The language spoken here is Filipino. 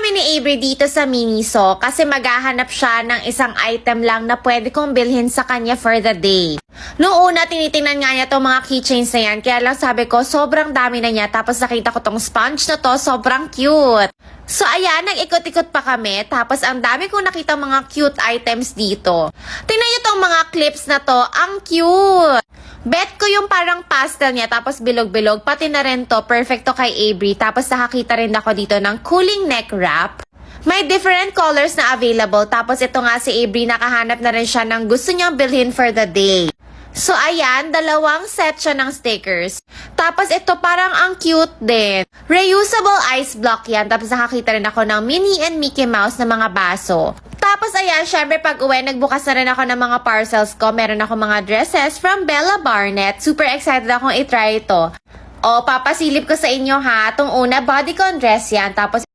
kami ni Avery dito sa Miniso kasi maghahanap siya ng isang item lang na pwede kong bilhin sa kanya for the day. Noong una, tinitingnan nga niya tong mga keychains na yan. Kaya lang sabi ko, sobrang dami na niya. Tapos nakita ko tong sponge na to, sobrang cute. So ayan, nag-ikot-ikot pa kami. Tapos ang dami kong nakita mga cute items dito. Tingnan niyo tong mga clips na to, ang cute. Bet ko yung parang pastel niya, tapos bilog-bilog. Pati na rin to, perfect to kay Avery. Tapos nakakita rin ako dito ng cooling neck wrap. May different colors na available. Tapos ito nga si Avery, nakahanap na rin siya ng gusto niyang bilhin for the day. So ayan, dalawang set siya ng stickers. Tapos ito parang ang cute din. Reusable ice block yan. Tapos nakakita rin ako ng Minnie and Mickey Mouse na mga baso. Tapos ayan, syempre pag uwi, nagbukas na rin ako ng mga parcels ko. Meron ako mga dresses from Bella Barnett. Super excited akong itry ito. O, papasilip ko sa inyo ha. Itong una, bodycon dress yan. Tapos